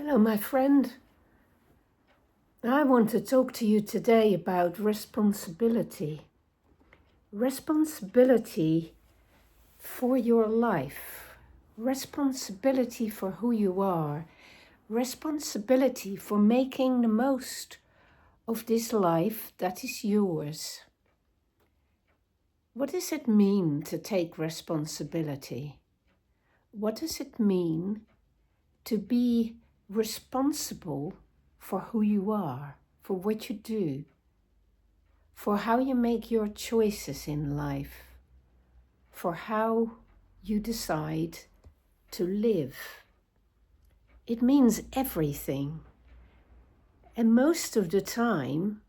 Hello, my friend. I want to talk to you today about responsibility. Responsibility for your life, responsibility for who you are, responsibility for making the most of this life that is yours. What does it mean to take responsibility? What does it mean to be responsible for who you are, for what you do, for how you make your choices in life, for how you decide to live? It means everything. And most of the time,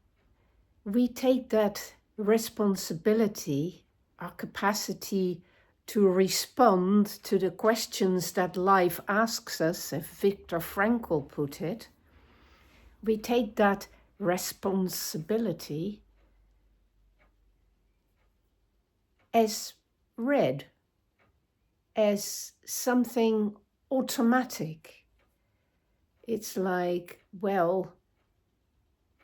we take that responsibility, our capacity to respond to the questions that life asks us, as Viktor Frankl put it, we take that responsibility as read, as something automatic. It's like, well,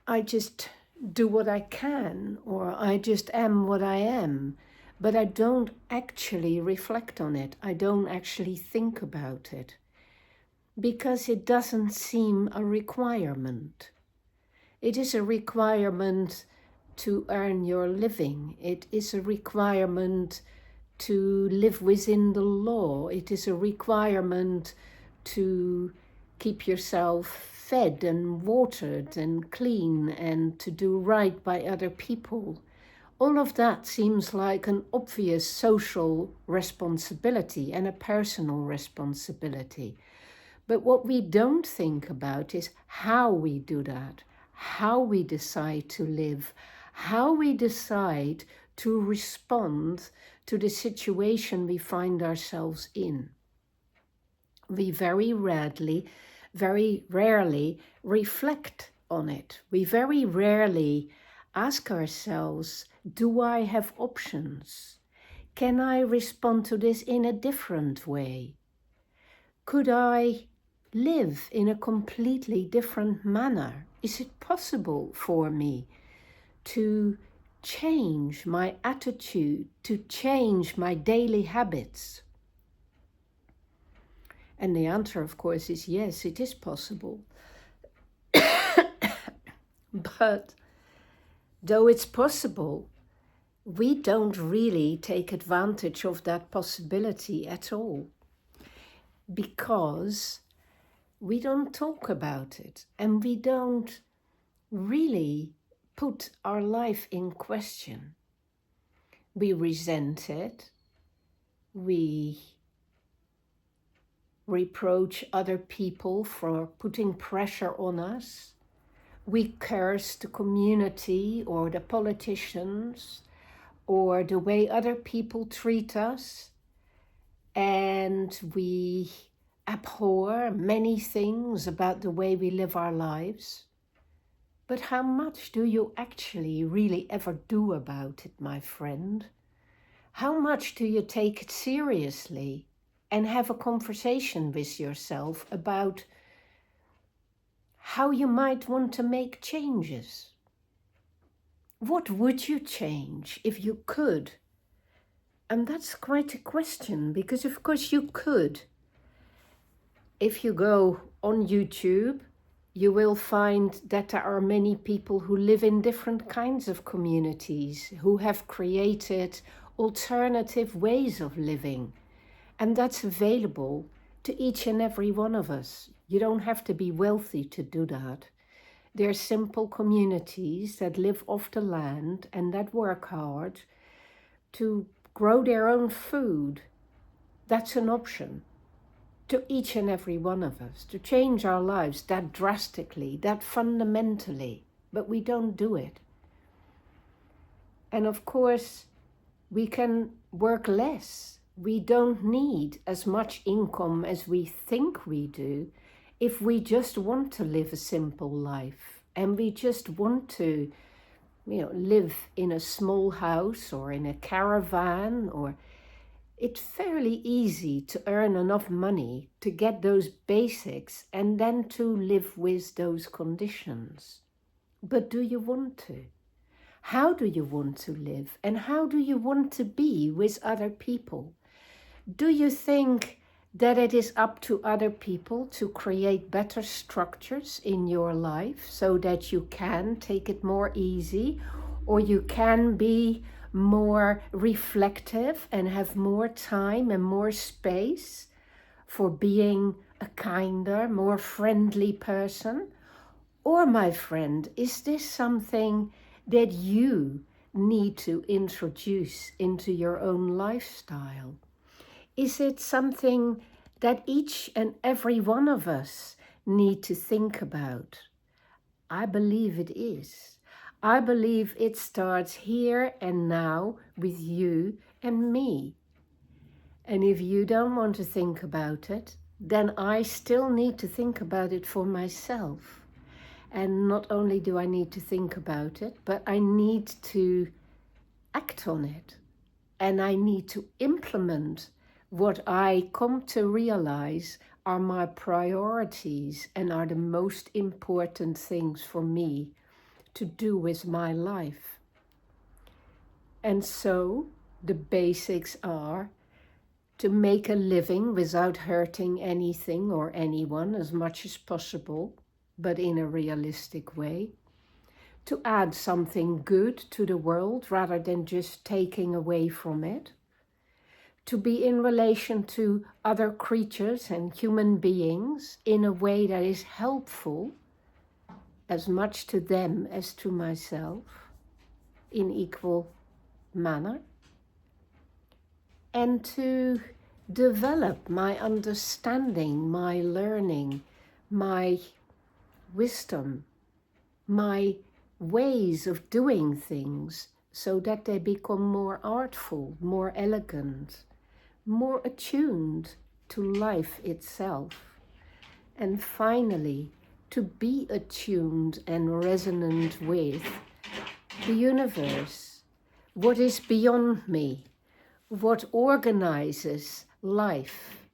I just do what I can, or I just am what I am, but I don't actually reflect on it. I don't actually think about it, because it doesn't seem a requirement. It is a requirement to earn your living. It is a requirement to live within the law. It is a requirement to keep yourself fed and watered and clean and to do right by other people. All of that seems like an obvious social responsibility and a personal responsibility. But what we don't think about is how we do that, how we decide to live, how we decide to respond to the situation we find ourselves in. We very rarely reflect on it. We very rarely ask ourselves, do I have options? Can I respond to this in a different way? Could I live in a completely different manner? Is it possible for me to change my attitude, to change my daily habits? And the answer, of course, is yes, it is possible. But though it's possible, we don't really take advantage of that possibility at all, because we don't talk about it and we don't really put our life in question. We resent it. We reproach other people for putting pressure on us. We curse the community or the politicians or the way other people treat us. And we abhor many things about the way we live our lives. But how much do you actually really ever do about it, my friend? How much do you take it seriously and have a conversation with yourself about how you might want to make changes? What would you change if you could? And that's quite a question, because of course you could. If you go on YouTube, you will find that there are many people who live in different kinds of communities, who have created alternative ways of living. And that's available to each and every one of us. You don't have to be wealthy to do that. There are simple communities that live off the land and that work hard to grow their own food. That's an option to each and every one of us, to change our lives that drastically, that fundamentally, but we don't do it. And of course, we can work less. We don't need as much income as we think we do if we just want to live a simple life and we just want to, live in a small house or in a caravan, or it's fairly easy to earn enough money to get those basics and then to live with those conditions. But do you want to? How do you want to live? And how do you want to be with other people? Do you think that it is up to other people to create better structures in your life so that you can take it more easy, or you can be more reflective and have more time and more space for being a kinder, more friendly person? Or, my friend, is this something that you need to introduce into your own lifestyle? Is it something that each and every one of us need to think about? I believe it is. I believe it starts here and now with you and me. And if you don't want to think about it, then I still need to think about it for myself. And not only do I need to think about it, but I need to act on it. And I need to implement what I come to realize are my priorities and are the most important things for me to do with my life. And so the basics are to make a living without hurting anything or anyone as much as possible, but in a realistic way. To add something good to the world rather than just taking away from it. To be in relation to other creatures and human beings in a way that is helpful as much to them as to myself in equal manner. And to develop my understanding, my learning, my wisdom, my ways of doing things so that they become more artful, more elegant, more attuned to life itself. And finally, to be attuned and resonant with the universe, what is beyond me, what organizes life,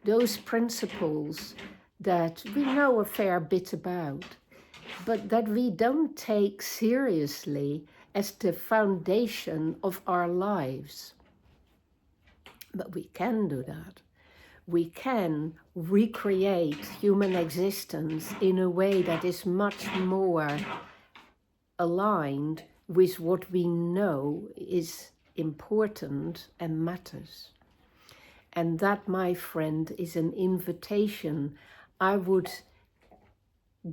those principles that we know a fair bit about, but that we don't take seriously as the foundation of our lives. But we can do that. We can recreate human existence in a way that is much more aligned with what we know is important and matters. And that, my friend, is an invitation I would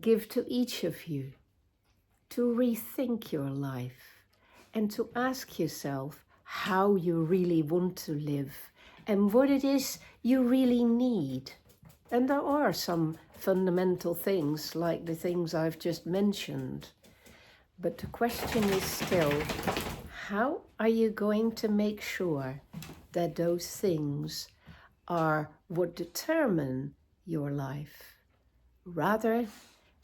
give to each of you to rethink your life and to ask yourself how you really want to live and what it is you really need. And there are some fundamental things like the things I've just mentioned. But the question is still, how are you going to make sure that those things are what determine your life, rather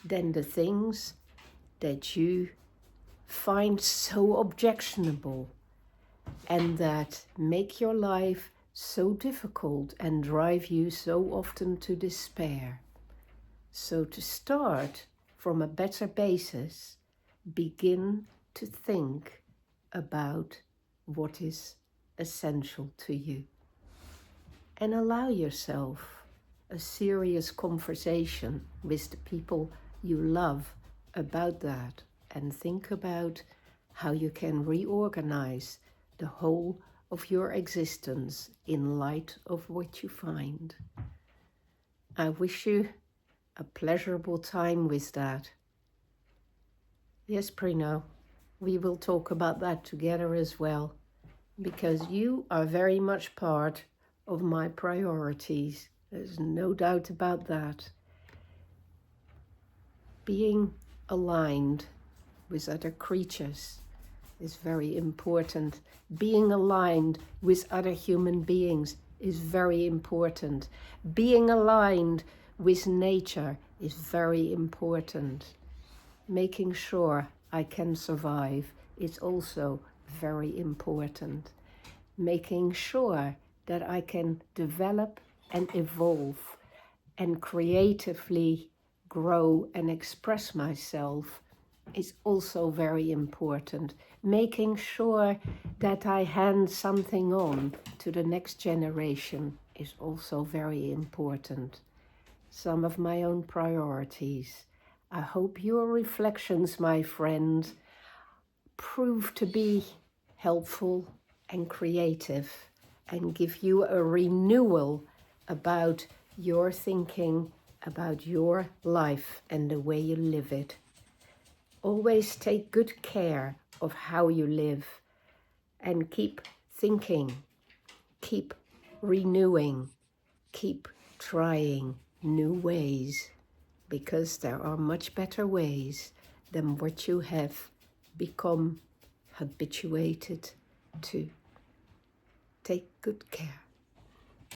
than the things that you find so objectionable and that make your life so difficult and drive you so often to despair? So to start from a better basis, begin to think about what is essential to you. And allow yourself a serious conversation with the people you love about that. And think about how you can reorganize the whole of your existence in light of what you find. I wish you a pleasurable time with that. Yes, Prino, we will talk about that together as well, because you are very much part of my priorities. There's no doubt about that. Being aligned with other creatures is very important. Being aligned with other human beings is very important. Being aligned with nature is very important. Making sure I can survive is also very important. Making sure that I can develop and evolve and creatively grow and express myself is also very important. Making sure that I hand something on to the next generation is also very important. Some of my own priorities. I hope your reflections, my friend, prove to be helpful and creative and give you a renewal about your thinking, about your life and the way you live it. Always take good care of how you live and keep thinking, keep renewing, keep trying new ways, because there are much better ways than what you have become habituated to. Take good care.